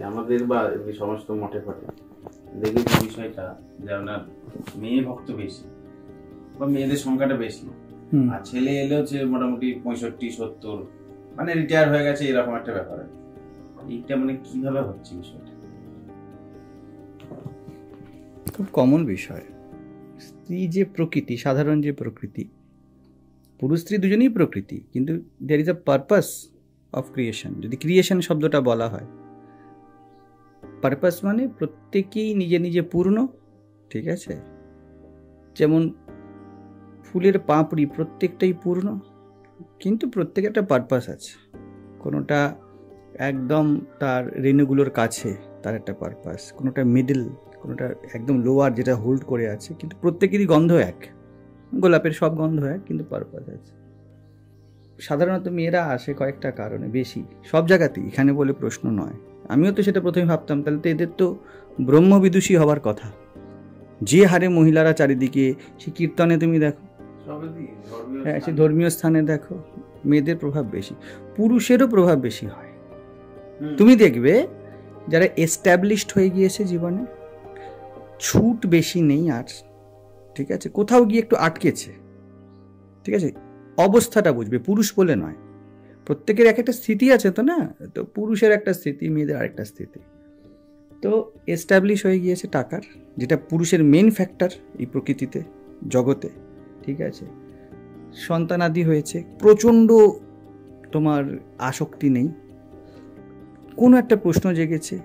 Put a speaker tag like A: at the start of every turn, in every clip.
A: আমাদের বা সমস্ত মঠে ফটে দেখি যে বিষয়টা যে আপনার মেয়ে ভক্ত বেশি বা মেয়েদের সংখ্যাটা বেশি, আর ছেলে এলেও যে মোটামুটি 65-70 মানে রিটায়ার হয়ে গেছে এরকম একটা ব্যাপার। এইটা মানে কিভাবে হচ্ছে বিষয়টা?
B: খুব কমন বিষয়। স্ত্রী যে প্রকৃতি, সাধারণ যে প্রকৃতি, পুরুষ স্ত্রী দুজনেই প্রকৃতি, কিন্তু there is a purpose of creation. যদি ক্রিয়েশন শব্দটা বলা হয়, পারপাস মানে প্রত্যেকেই নিজে নিজে পূর্ণ, ঠিক আছে? যেমন ফুলের পাপড়ি প্রত্যেকটাই পূর্ণ, কিন্তু প্রত্যেকের একটা পারপাস আছে। কোনোটা একদম তার রেণুগুলোর কাছে, তার একটা পারপাস, কোনোটা মিডল, কোনোটা একদম লোয়ার যেটা হোল্ড করে আছে, কিন্তু প্রত্যেকেরই গন্ধ এক। গোলাপের সব গন্ধ এক, কিন্তু পারপাস আছে। সাধারণত মেয়েরা আসে কয়েকটা কারণে, বেশি সব জায়গাতেই, এখানে বলে প্রশ্ন নয়। আমিও তো সেটা প্রথমে ভাবতাম, তাহলে তো এদের তো ব্রহ্মবিদুষী হবার কথা। যে হারে মহিলারা চারিদিকে, সে কীর্তনে তুমি দেখো, হ্যাঁ, সে ধর্মীয় স্থানে দেখো, মেয়েদের প্রভাব বেশি, পুরুষেরও প্রভাব বেশি হয়। তুমি দেখবে যারা এস্টাবলিশড হয়ে গিয়েছে জীবনে, ছুট বেশি নেই আর, ঠিক আছে? কোথাও গিয়ে একটু আটকেছে, ঠিক আছে, অবস্থাটা বুঝবে, পুরুষ বলে নয়। প্রত্যেকের এক একটা স্থিতি আছে তো, না? তো পুরুষের একটা স্থিতি, মেয়েদের আরেকটা স্থিতি। তো এস্টাবলিশ হয়ে গিয়েছে টাকার, যেটা পুরুষের মেন ফ্যাক্টর এই প্রকৃতিতে, জগতে, ঠিক আছে? সন্তানাদি হয়েছে, প্রচণ্ড তোমার আসক্তি নেই, কোনো একটা প্রশ্ন জেগেছে,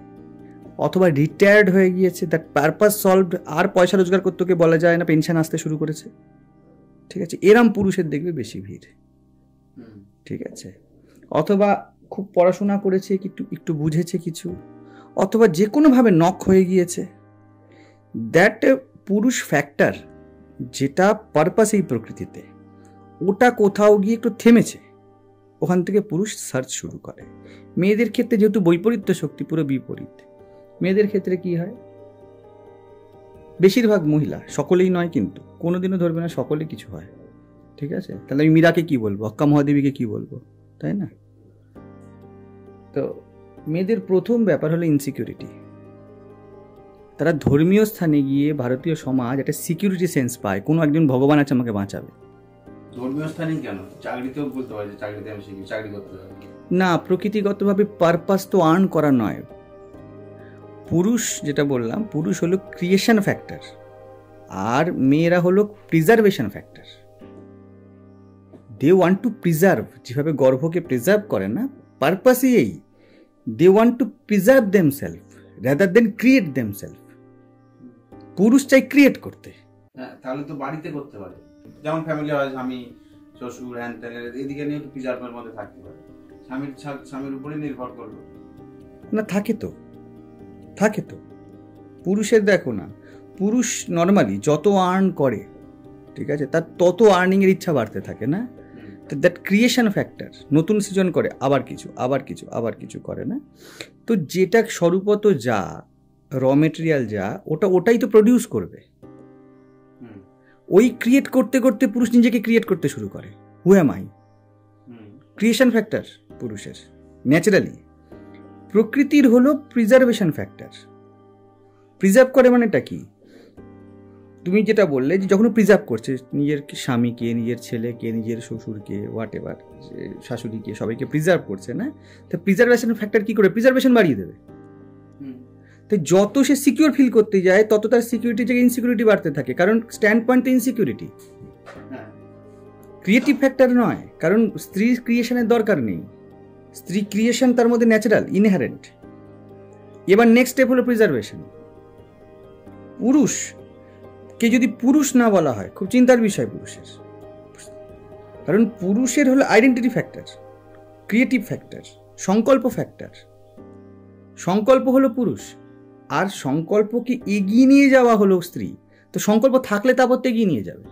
B: অথবা রিটায়ার্ড হয়ে গিয়েছে, দ্যাট পারপাস সলভড, আর পয়সা রোজগার করতে গিয়ে বলা যায় না, পেনশন আসতে শুরু করেছে, ঠিক আছে? এরম পুরুষের দেখবে বেশি ভিড়, ঠিক আছে? অথবা খুব পড়াশোনা করেছে, একটু বুঝেছে কিছু, অথবা যে কোনোভাবে নক হয়ে গিয়েছে, দ্যাট পুরুষ ফ্যাক্টর যেটা পারপাস এই প্রকৃতিতে, ওটা কোথাও গিয়ে একটু থেমেছে, ওখান থেকে পুরুষ সার্চ শুরু করে। মেয়েদের ক্ষেত্রে যেহেতু বৈপরীত্য শক্তি, পুরো বিপরীত। মেয়েদের ক্ষেত্রে কি হয়, বেশিরভাগ মহিলা, সকলেই নয় কিন্তু, কোনোদিনও ধরবে না সকলে কিছু হয়, ঠিক আছে? তাহলে আমি মীরাকে কি বলবো, অক্কা মহাদেবীকে কি বলবো, তাই না? তো মেয়েদের প্রথম ব্যাপার হলো ইনসিকিউরিটি। তারা ধর্মীয় স্থানে গিয়ে, ভারতীয় সমাজ একটা সিকিউরিটি সেন্স পায়, কোনো একজন ভগবান আছে আমাকে বাঁচাবে।
A: ধর্মীয় স্থানে কেন, চাকরিতেও বলতে পারে যে চাকরিতে আমি শিখি, চাকরি করতে হবে
B: না, প্রকৃতিগতভাবে পারপাস তো আর্ন করা নয়। পুরুষ, যেটা বললাম, পুরুষ হলো ক্রিয়েশন ফ্যাক্টর, আর মেয়েরা হলো preservation factor. They want to preserve, যেভাবে গর্ভকে প্রিজার্ভ করে না, পারপাসই এই, they want to preserve themselves rather than create themselves. পুরুষ চাই ক্রিয়েট করতে।
A: হ্যাঁ, তাহলে তো বাড়িতে করতে পারে, যেমন ফ্যামিলি হয়, স্বামী শ্বশুর হ্যান ত্যান, এদিকে নিয়ে প্রিজার্ভের মধ্যে থাকতে পারে, স্বামীর উপরে নির্ভর করলো
B: না, থাকে তো পুরুষের দেখো না, পুরুষ নর্মালি যত আর্ন করে, ঠিক আছে, তার তত আর্নিংয়ের ইচ্ছা বাড়তে থাকে না? দ্যাট ক্রিয়েশন ফ্যাক্টর, নতুন সৃজন করে, আবার কিছু করে না? তো যেটা স্বরূপত যা র মেটেরিয়াল যা, ওটাই তো প্রডিউস করবে। ওই ক্রিয়েট করতে করতে পুরুষ নিজেকে ক্রিয়েট করতে শুরু করে। হু অ্যাম আই? ক্রিয়েশন ফ্যাক্টর পুরুষের ন্যাচারালি। প্রকৃতির হলো প্রিজার্ভেশন ফ্যাক্টর। প্রিজার্ভ করে মানেটা কি? তুমি যেটা বললে যে যখন প্রিজার্ভ করছে নিজের স্বামীকে, নিজের ছেলেকে, নিজের শ্বশুরকে, হোয়াট এভার, শাশুড়িকে, সবাইকে প্রিজার্ভ করছে না? তো প্রিজার্ভেশন ফ্যাক্টর কি করে? প্রিজার্ভেশন বাড়িয়ে দেবে। তো যত সে সিকিউর ফিল করতে যায়, তত তার সিকিউরিটি থেকে ইনসিকিউরিটি বাড়তে থাকে, কারণ স্ট্যান্ড পয়েন্ট তো ইনসিকিউরিটি, ক্রিয়েটিভ ফ্যাক্টর নয়। কারণ স্ত্রী ক্রিয়েশনের দরকার নেই, স্ত্রী ক্রিয়েশন তার মধ্যে ন্যাচারাল, ইনহেরেন্ট। এবার নেক্সট স্টেপ হলো প্রিজার্ভেশন। পুরুষকে যদি পুরুষ না বলা হয়, খুব চিন্তার বিষয় পুরুষের, কারণ পুরুষের হলো আইডেন্টিটি ফ্যাক্টর, ক্রিয়েটিভ ফ্যাক্টর, সংকল্প ফ্যাক্টর। সংকল্প হলো পুরুষ, আর সংকল্পকে এগিয়ে নিয়ে যাওয়া হলো স্ত্রী। তো সংকল্প থাকলে তারপর তো এগিয়ে নিয়ে যাবে।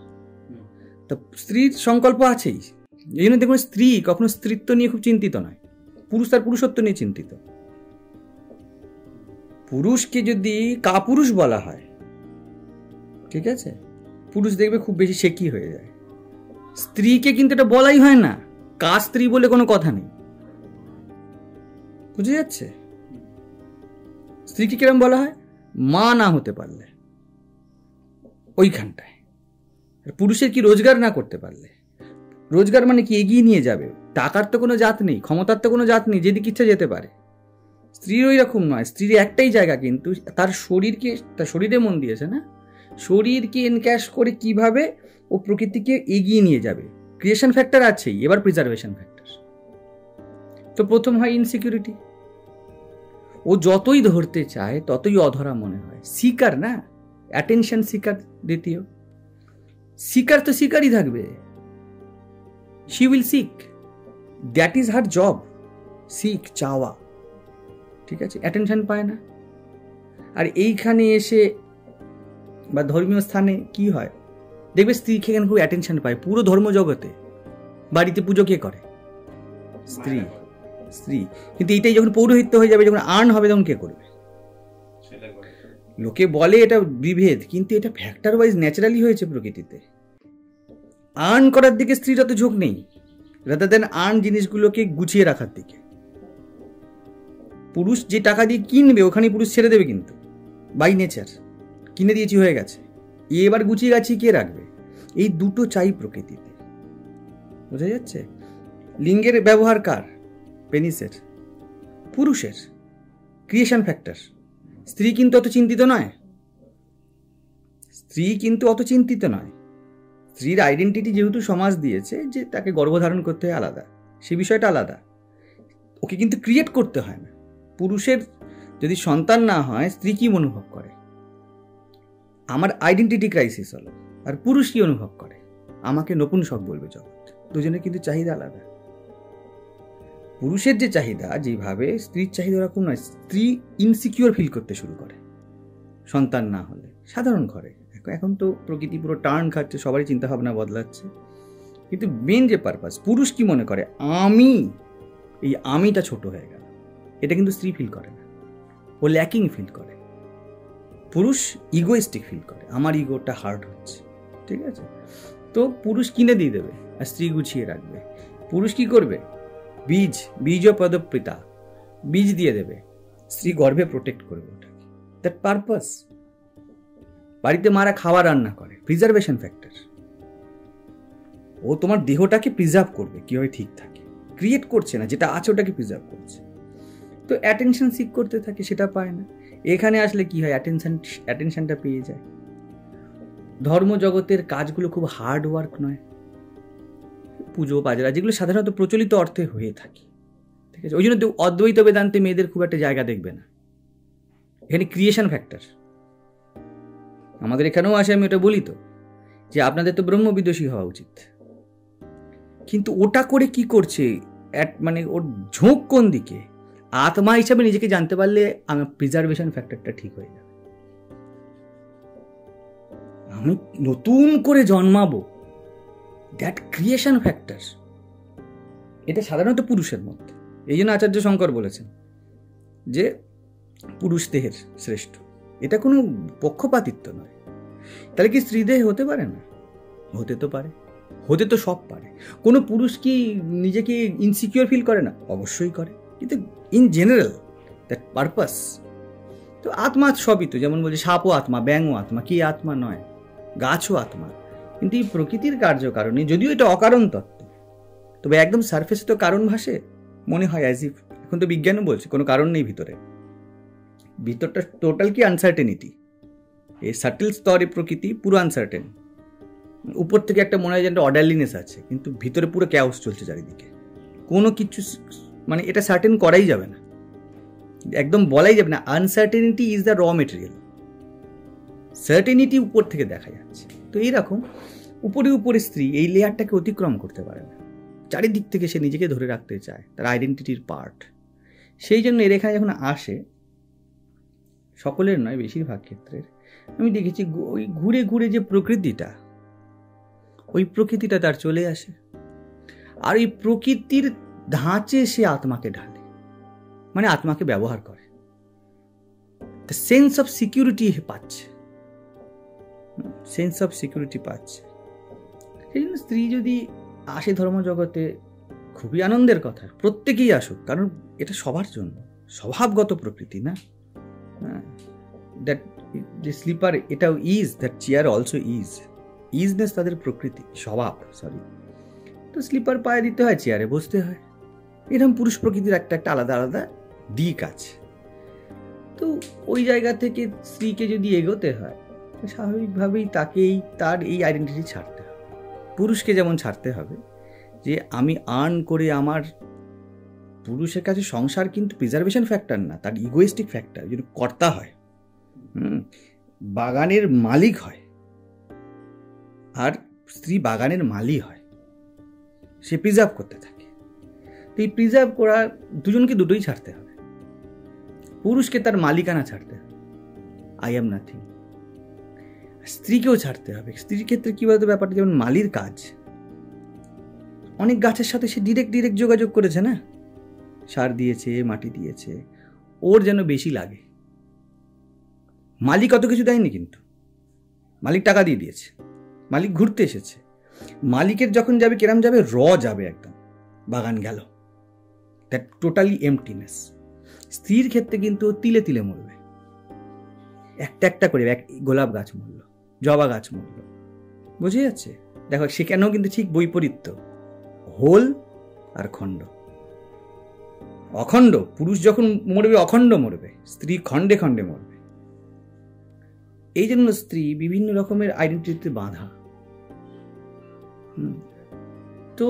B: তো স্ত্রীর সংকল্প আছেই, এই জন্য দেখুন স্ত্রী কখনো স্ত্রীত্ব নিয়ে খুব চিন্তিত নয়, পুরুষ তার পুরুষত্ব নিয়ে চিন্তিত। পুরুষকে যদি কাপুরুষ বলা হয়, ঠিক আছে, পুরুষ দেখবে খুব বেশি শেকি হয়ে যায়। স্ত্রীকে কিন্তু এটা বলাই হয় না, স্ত্রী বলে কোনো কথা নেই, বুঝে যাচ্ছে? স্ত্রীকে কিরম বলা হয়? মা না হতে পারলে, ওইখানটায়। পুরুষের কি রোজগার না করতে পারলে, রোজগার মানে কি এগিয়ে নিয়ে যাবে, টাকার তো কোনো জাত নেই, ক্ষমতার তো কোনো জাত নেই, যেদিকে ইচ্ছা যেতে পারে। স্ত্রীর ওই রকম নয়, স্ত্রীর একটাই জায়গা, কিন্তু তার শরীরকে, তার শরীরে মন দিয়েছে না, শরীরকে এনক্যাশ করে কিভাবে ও প্রকৃতিকে এগিয়ে নিয়ে যাবে। ক্রিয়েশন ফ্যাক্টর আছেই, এবার প্রিজার্ভেশন ফ্যাক্টর। তো প্রথম হয় ইনসিকিউরিটি, ও যতই ধরতে চায় ততই অধরা মনে হয়। সিকার না, অ্যাটেনশন সিকার। দ্বিতীয়, সিকার তো সিকারই থাকবে, she will seek, that is her job, seek, চাওয়া, ঠিক আছে? অ্যাটেনশন পায় না। আর এইখানে এসে বা ধর্মীয় স্থানে কি হয় দেখবে, স্ত্রী এখানে খুব অ্যাটেনশন পায়। পুরো ধর্মজগতে বাড়িতে পুজো কে করে? স্ত্রী, স্ত্রী। কিন্তু এইটাই যখন পৌরোহিত্য হয়ে যাবে, যখন আর্ন হবে, তখন কে করবে? লোকে বলে এটা বিভেদ, কিন্তু এটা ফ্যাক্টর ওয়াইজ ন্যাচারালি হয়েছে প্রকৃতিতে। আর্ন করার দিকে স্ত্রীর অত ঝোঁক নেই, রাদার দেন আর্ন জিনিসগুলোকে গুছিয়ে রাখার দিকে। পুরুষ যে টাকা দিয়ে কিনবে, ওখানে পুরুষ ছেড়ে দেবে, কিন্তু বাই নেচার কিনে দিয়েছি, হয়ে গেছে, এবার গুছিয়ে গাছি কে রাখবে? এই দুটো চাই প্রকৃতিতে, বোঝা যাচ্ছে? লিঙ্গের ব্যবহার কার? পেনিসের, পুরুষের। Creation factor. স্ত্রী কিন্তু অত চিন্তিত নয়, স্ত্রী কিন্তু অত চিন্তিত নয়। স্ত্রীর আইডেন্টিটি যেহেতু সমাজ দিয়েছে যে তাকে গর্ভধারণ করতে হয়, আলাদা, সে বিষয়টা আলাদা, ওকে কিন্তু ক্রিয়েট করতে হয় না। পুরুষের যদি সন্তান না হয়, স্ত্রী কি অনুভব করে? আমার আইডেন্টিটি ক্রাইসিস হলো। আর পুরুষ কি অনুভব করে? আমাকে নপুংসক বলবে জগৎ। দুজনের কিন্তু চাহিদা আলাদা। পুরুষের যে চাহিদা যেভাবে, স্ত্রীর চাহিদা ওরকম নয়। স্ত্রী ইনসিকিউর ফিল করতে শুরু করে সন্তান না হলে, সাধারণ ঘরে। এখন তো প্রকৃতি পুরো টার্ন খাচ্ছে, সবারই চিন্তাভাবনা বদলাচ্ছে, কিন্তু মেন যে পারপাস, পুরুষ কি মনে করে? আমি, এই আমিটা ছোট হয়ে গেল, এটা কিন্তু স্ত্রী ফিল করে না, ও ল্যাকিং ফিল করে। পুরুষ ইগোইস্টিক ফিল করে, আমার ইগোটা হার্ট হচ্ছে, ঠিক আছে? তো পুরুষ কিনে দিয়ে দেবে, আর স্ত্রী গুছিয়ে রাখবে। পুরুষ কি করবে? বীজ, বীজ পদপ্রিতা, বীজ দিয়ে দেবে, স্ত্রী গর্ভে প্রোটেক্ট করবে ওটাকে। That purpose. বাড়িতে মারা খাওয়া রান্না করে, প্রিজার্ভেশন ফ্যাক্টর। ও তোমার দেহটাকে প্রিজার্ভ করবে, কিভাবে ঠিক থাকে, ক্রিয়েট করছে না, যেটা আছে ওটাকে প্রিজার্ভ করছে। তো অ্যাটেনশন সিক করতে থাকে, সেটা পায় না। এখানে আসলে কি হয়? অ্যাটেনশনটা পেয়ে যায়। ধর্মজগতের কাজগুলো খুব হার্ড ওয়ার্ক নয়, পুজো পাজরা, যেগুলো সাধারণত প্রচলিত অর্থে হয়ে থাকে, ঠিক আছে? ওই জন্য অদ্বৈত বেদান্তে মেয়েদের খুব একটা জায়গা দেখবে না। এখানে ক্রিয়েশন ফ্যাক্টর। আমাদের এখানেও আসে, আমি ওটা বলি তো, যে আপনাদের তো ব্রহ্মবিদুষী হওয়া উচিত, কিন্তু ওটা করে কি করছে? মানে ওর ঝোঁক কোন দিকে? আত্মা হিসাবে নিজেকে জানতে পারলে আমার প্রিজার্ভেশন ফ্যাক্টরটা ঠিক হয়ে যাবে। আমি নতুন করে জন্মাবো, দ্যাট ক্রিয়েশন ফ্যাক্টর, এটা সাধারণত পুরুষের মধ্যে। এই জন্য আচার্য শঙ্কর বলেছেন যে পুরুষ দেহের শ্রেষ্ঠ। এটা কোনো পক্ষপাতিত্ব নয়। তাহলে কি স্ত্রী দেহ হতে পারে না? হতে তো পারে, হতে তো সব পারে। কোনো পুরুষ কি নিজেকে ইনসিকিউর ফিল করে না? অবশ্যই করে, কিন্তু ইন জেনারেল দ্যাট পারপাস। তো আত্মা সবই তো, যেমন বলছে সাপও আত্মা, ব্যাঙও আত্মা, কি আত্মা নয়? গাছও আত্মা। কিন্তু এই প্রকৃতির কার্যকারণে, যদিও এটা অকারণ তত্ত্ব, তবে একদম সারফেসে তো কারণ ভাসে, মনে হয় অ্যাজ ইফ। এখন তো বিজ্ঞানও বলছে কোনো কারণ নেই ভিতরে, ভিতরটা টোটাল কি আনসার্টেনিটি। এই সাটেল স্তরে প্রকৃতি পুরো আনসার্টেন। উপর থেকে একটা মনে হয় যে একটা অর্ডারলিনেস আছে, কিন্তু ভিতরে পুরো ক্যাওস চলছে চারিদিকে, কোনো কিছু মানে এটা সার্টেন করাই যাবে না, একদম বলাই যাবে না। আনসার্টেনিটি ইজ দ্য র মেটেরিয়াল, সার্টেনিটি উপর থেকে দেখা যাচ্ছে। তো এইরকম উপরে উপরে স্ত্রী এই লেয়ারটাকে অতিক্রম করতে পারে না, চারিদিক থেকে সে নিজেকে ধরে রাখতে চায়, তার আইডেন্টিটির পার্ট। সেই জন্য এর এখানে যখন আসে, সকলের নয় বেশিরভাগ ক্ষেত্রের আমি দেখেছি, ওই ঘুরে ঘুরে যে প্রকৃতিটা, ওই প্রকৃতিটা তার চলে আসে, আর এই প্রকৃতির ধাঁচে সে আত্মাকে ঢালে, মানে আত্মাকে ব্যবহার করে, সেন্স অফ সিকিউরিটি পাচ্ছে, সেন্স অফ সিকিউরিটি পাচ্ছে। সেই জন্য স্ত্রী যদি আসে ধর্মজগতে, খুবই আনন্দের কথা, প্রত্যেকেই আসুক, কারণ এটা সবার জন্য স্বভাবগত প্রকৃতি না। দ্যাট যে স্লিপার এটাও ইজ, দ্যাট চেয়ার অলসো ইজনেস তাদের প্রকৃতি, স্বভাব, সরি। তো স্লিপার পায়ে দিতে হয়, চেয়ারে বসতে হয়। এরকম পুরুষ প্রকৃতির একটা আলাদা আলাদা দিক আছে। তো ওই জায়গা থেকে স্ত্রীকে যদি এগোতে হয়, স্বাভাবিকভাবেই তাকেই তার এই আইডেন্টিটি ছাড়তে হবে। পুরুষকে যেমন ছাড়তে হবে যে আমি আর্ন করে আমার, পুরুষের কাছে সংসার কিন্তু প্রিজার্ভেশন ফ্যাক্টর না, তার ইগোয়েস্টিক ফ্যাক্টর, যদি কর্তা হয়, বাগানের মালিক হয়, আর স্ত্রী বাগানের মালি হয়, সে প্রিজার্ভ করতে থাকে। তো এই প্রিজার্ভ করা দুজনকে দুটোই ছাড়তে হবে। পুরুষকে তার মালিকানা ছাড়তে হবে, আই এম নাথিং। স্ত্রীকেও ছাড়তে হবে। স্ত্রীর ক্ষেত্রে কি বলতো ব্যাপারটা, যেমন মালির কাজ, অনেক গাছের সাথে সে ডিরেক্ট যোগাযোগ করেছে না, সার দিয়েছে, মাটি দিয়েছে, ওর যেন বেশি লাগে। মালিক অত কিছু দেয়নি, কিন্তু মালিক টাকা দিয়ে দিয়েছে, মালিক ঘুরতে এসেছে। মালিকের যখন যাবে কেরাম যাবে, যাবে একদম, বাগান গেল, দ্যাট টোটালি এমটিনেস। স্ত্রীর ক্ষেত্রে কিন্তু তিলে তিলে মরবে, একটা করে, এক গোলাপ গাছ মরল, জবা গাছ মরল, বুঝে যাচ্ছে? দেখো সেখানেও কিন্তু ঠিক বৈপরীত্য, হোল আর খণ্ড। অখণ্ড, পুরুষ যখন মরবে অখণ্ড মরবে, স্ত্রী খণ্ডে খণ্ডে মরবে। এই জন্য স্ত্রী বিভিন্ন রকমের আইডেন্টিটিতে বাঁধা। তো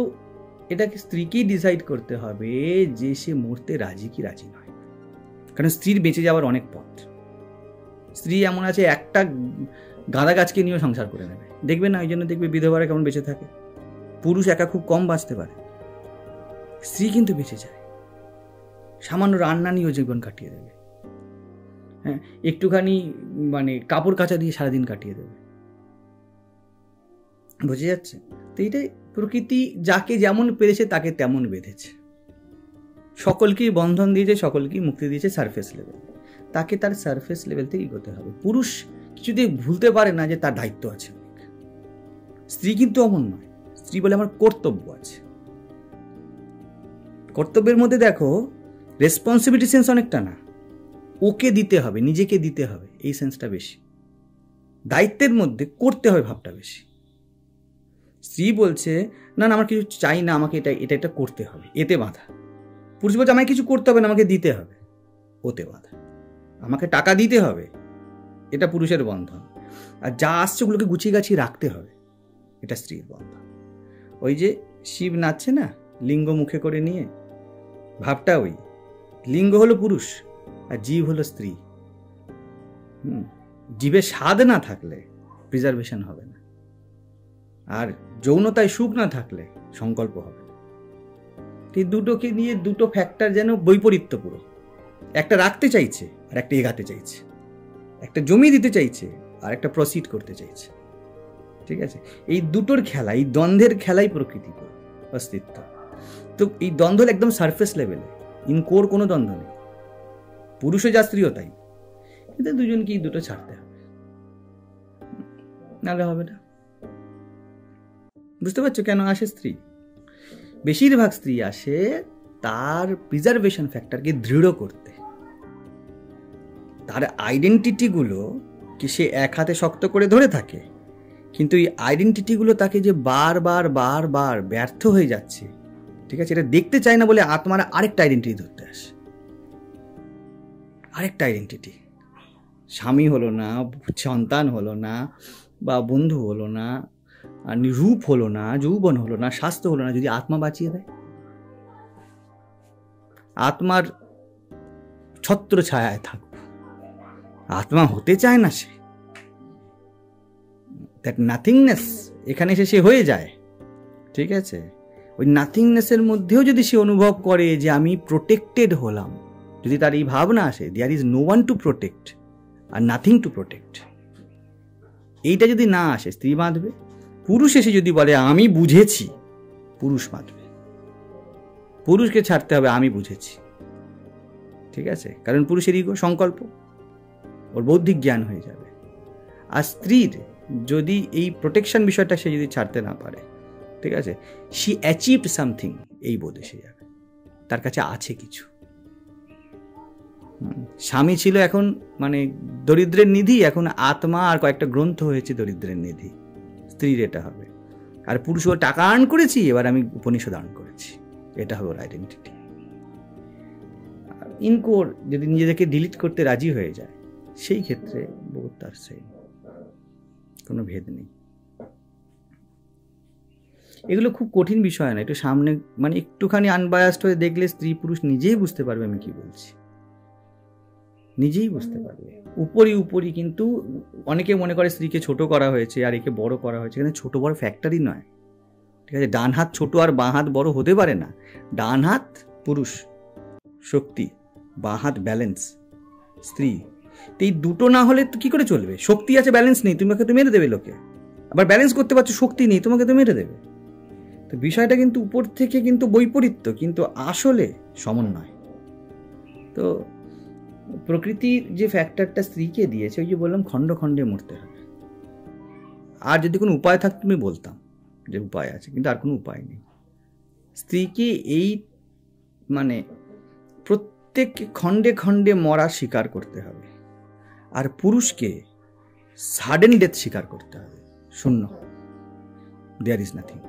B: এটাকে স্ত্রীকেই ডিসাইড করতে হবে যে সে মরতে রাজি কি রাজি নয়। কারণ স্ত্রীর বেঁচে যাওয়ার অনেক পথ। স্ত্রী এমন আছে একটা গাঁদা গাছকে নিয়েও সংসার করে নেবে, দেখবে না? ওই জন্য দেখবে বিধবারা কেমন বেঁচে থাকে। পুরুষ একা খুব কম বাঁচতে পারে, স্ত্রী কিন্তু বেঁচে যায়, সামান্য রান্না নিয়েও জীবন কাটিয়ে দেবে। হ্যাঁ, একটুখানি মানে কাপড় কাচা দিয়ে সারাদিন কাটিয়ে দেবে, বুঝে যাচ্ছে? তো এইটাই প্রকৃতি, যাকে যেমন পেরেছে তাকে তেমন বেঁধেছে, সকলকেই বন্ধন দিয়েছে, সকলকেই মুক্তি দিয়েছে সারফেস লেভেল। তাকে তার সারফেস লেভেল থেকে এগোতে হবে। পুরুষ কিছুতেই ভুলতে পারে না যে তার দায়িত্ব আছে। স্ত্রী কিন্তু অমন নয়। স্ত্রী বলে আমার কর্তব্য আছে। কর্তব্যের মধ্যে দেখো রেসপন্সিবিলিটি সেন্স অনেকটা না, ওকে দিতে হবে, নিজেকে দিতে হবে, এই সেন্সটা বেশি। দায়িত্বের মধ্যে করতে হবে ভাবটা বেশি। স্ত্রী বলছে না না আমার কিছু চাই না, আমাকে এটা করতে হবে, এতে বাধা। পুরুষ বলছে আমাকে কিছু করতে হবে না, আমাকে দিতে হবে, ওতে বাধা। আমাকে টাকা দিতে হবে, এটা পুরুষের বন্ধন। আর যা আসছে ওগুলোকে গুছিয়ে গাছিয়ে রাখতে হবে, এটা স্ত্রীর বন্ধন। ওই যে শিব নাচছে না লিঙ্গ মুখে করে নিয়ে, ভাবটা ওই। লিঙ্গ হলো পুরুষ আর জীব হলো স্ত্রী। জীবে স্বাদ না থাকলে প্রিজার্ভেশন হবে না, আর যৌনতায় সুখ না থাকলে সংকল্প হবে না। এই দুটোকে নিয়ে দুটো ফ্যাক্টর যেন বৈপরীত্য পুরো। একটা রাখতে চাইছে আর একটা এগাতে চাইছে, একটা জমি দিতে চাইছে আর একটা প্রসিড করতে চাইছে। ঠিক আছে? এই দুটোর খেলা, এই দ্বন্দ্বের খেলাই প্রকৃতি অস্তিত্ব। তো এই দ্বন্দ্ব একদম সারফেস লেভেলে, ইনকোর কোনো দ্বন্দ্ব নেই। পুরুষও যা স্ত্রীও তাই, কিন্তু দুজনকে এই দুটো ছাড়তে হবে, নাহলে হবে না। বুঝতে পারছো কেন আসে স্ত্রী? বেশিরভাগ স্ত্রী আসে তার প্রিজার্ভেশন ফ্যাক্টরকে দৃঢ় করতে। তার আইডেন্টিটিগুলো কি সে এক হাতে শক্ত করে ধরে থাকে, কিন্তু এই আইডেন্টিটিগুলো তাকে যে বারবার ব্যর্থ হয়ে যাচ্ছে, ঠিক আছে, এটা দেখতে চায় না বলে আত্মারা আরেকটা আইডেন্টিটি ধরতে আসে। আরেকটা আইডেন্টিটি, স্বামী হলো না, সন্তান হলো না, বা বন্ধু হলো না, আর রূপ হলো না, যৌবন হলো না, স্বাস্থ্য হলো না, যদি আত্মা বাঁচিয়ে দেয়। আত্মার ছত্র ছায়ায় থাকবো, আত্মা হতে চায় না সে। দ্যাট নাথিংনেস এখানে এসে সে হয়ে যায়। ঠিক আছে? ওই নাথিংনেসের মধ্যেও যদি সে অনুভব করে যে আমি প্রোটেক্টেড হলাম, যদি তার এই ভাবনা আসে there is no one to protect or nothing to protect, এইটা যদি না আসে, স্ত্রী বাঁধবে। পুরুষ এসে যদি বলে আমি বুঝেছি, পুরুষ বাঁধবে। পুরুষকে ছাড়তে হবে আমি বুঝেছি। ঠিক আছে? কারণ পুরুষের ইগো, সংকল্প, ওর বৌদ্ধিক জ্ঞান হয়ে যাবে। আর স্ত্রীর যদি এই প্রোটেকশন বিষয়টা সে যদি ছাড়তে না পারে, ঠিক আছে, শি অ্যাচিভড সামথিং, এই বোধ এসে যাবে, তার কাছে আছে কিছু। স্বামী ছিল এখন মানে দরিদ্রের নিধি, এখন আত্মা আর কয়েকটা গ্রন্থ হয়েছে দরিদ্রের নিধি। স্ত্রীর এটা হবে। আর পুরুষ ও টাকা আর্ন করেছি, এবার আমি উপনিষদ আর্ন করেছি, এটা হবে ওর আইডেন্টিটি। ইনকোর যদি নিজেদেরকে ডিলিট করতে রাজি হয়ে যায়, সেই ক্ষেত্রে বহুত তার সেই কোনো ভেদ নেই। এগুলো খুব কঠিন বিষয় না, একটু সামনে মানে একটুখানি আনবায়াসড হয়ে দেখলে স্ত্রী পুরুষ নিজেই বুঝতে পারবে আমি কি বলছি, নিজেই বুঝতে পারবে। উপরি কিন্তু অনেকে মনে করে স্ত্রীকে ছোট করা হয়েছে আর একে বড় করা হয়েছে, এখানে ছোট বড় ফ্যাক্টরই নয়, ঠিক আছে? ডান হাত ছোট আর বাঁ হাত বড় হতে পারে না। ডান হাত পুরুষ শক্তি, বাঁ হাত ব্যালেন্স স্ত্রী। তো এই দুটো না হলে কি করে চলবে? শক্তি আছে, ব্যালেন্স নেই, তোমাকে তো মেরে দেবে লোকে। আবার ব্যালেন্স করতে পারছো, শক্তি নেই, তোমাকে তো মেরে দেবে। তো বিষয়টা কিন্তু উপর থেকে কিন্তু বৈপরীত্য, কিন্তু আসলে সমন্বয়। তো প্রকৃতির যে ফ্যাক্টরটা স্ত্রীকে দিয়েছে, ওই যে বললাম খণ্ড খণ্ডে মরতে হবে। আর যদি কোনো উপায় থাকতো তুমি বলতাম যে উপায় আছে, কিন্তু আর কোনো উপায় নেই। স্ত্রীকে এই মানে প্রত্যেক খণ্ডে খণ্ডে মরা স্বীকার করতে হবে, আর পুরুষকে সাডেন ডেথ স্বীকার করতে হবে, শূন্য, দেয়ার ইজ নাথিং।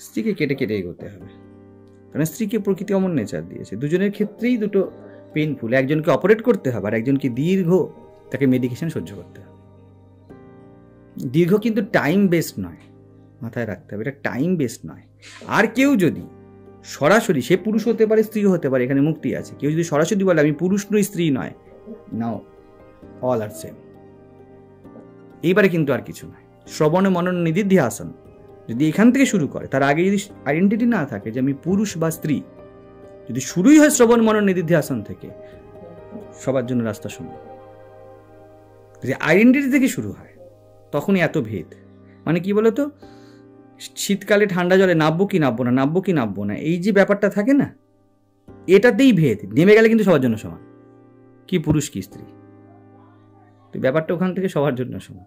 B: স্ত্রীকে কেটে কেটে এগোতে হবে, কারণ স্ত্রীকে প্রকৃতি অমন নেচার দিয়েছে। দুজনের ক্ষেত্রেই দুটো পেইনফুল, একজনকে অপারেট করতে হবে আর একজনকে দীর্ঘ তাকে মেডিকেশন সহ্য করতে হবে। দীর্ঘ কিন্তু টাইম বেসড নয়, মাথায় রাখতে হবে, এটা টাইম বেসড নয়। আর কেউ যদি সরাসরি, সে পুরুষ হতে পারে স্ত্রী হতে পারে, এখানে মুক্তি আছে, কেউ যদি সরাসরি বলে আমি পুরুষ নই স্ত্রী নয়, নাও অল আর সেম, এইবারে কিন্তু আর কিছু নয়। শ্রবণ মনন নিদিধ্যাসন যদি এখান থেকে শুরু করে, তার আগে যদি আইডেন্টিটি না থাকে যে আমি পুরুষ বা স্ত্রী, যদি শুরুই হয় শ্রবণ মনন নিদিধ্যাসন থেকে, সবার জন্য রাস্তা সমান। যদি আইডেন্টিটি থেকে শুরু হয়, তখনই এত ভেদ। মানে কি বলতো, শীতকালে ঠান্ডা জলে নামবো কি নামবো না, নামবো কি নামবো না, এই যে ব্যাপারটা থাকে না, এটাতেই ভেদ। নেমে গেলে কিন্তু সবার জন্য সমান, কি পুরুষ কি স্ত্রী, তো ব্যাপারটা ওখান থেকে সবার জন্য সমান।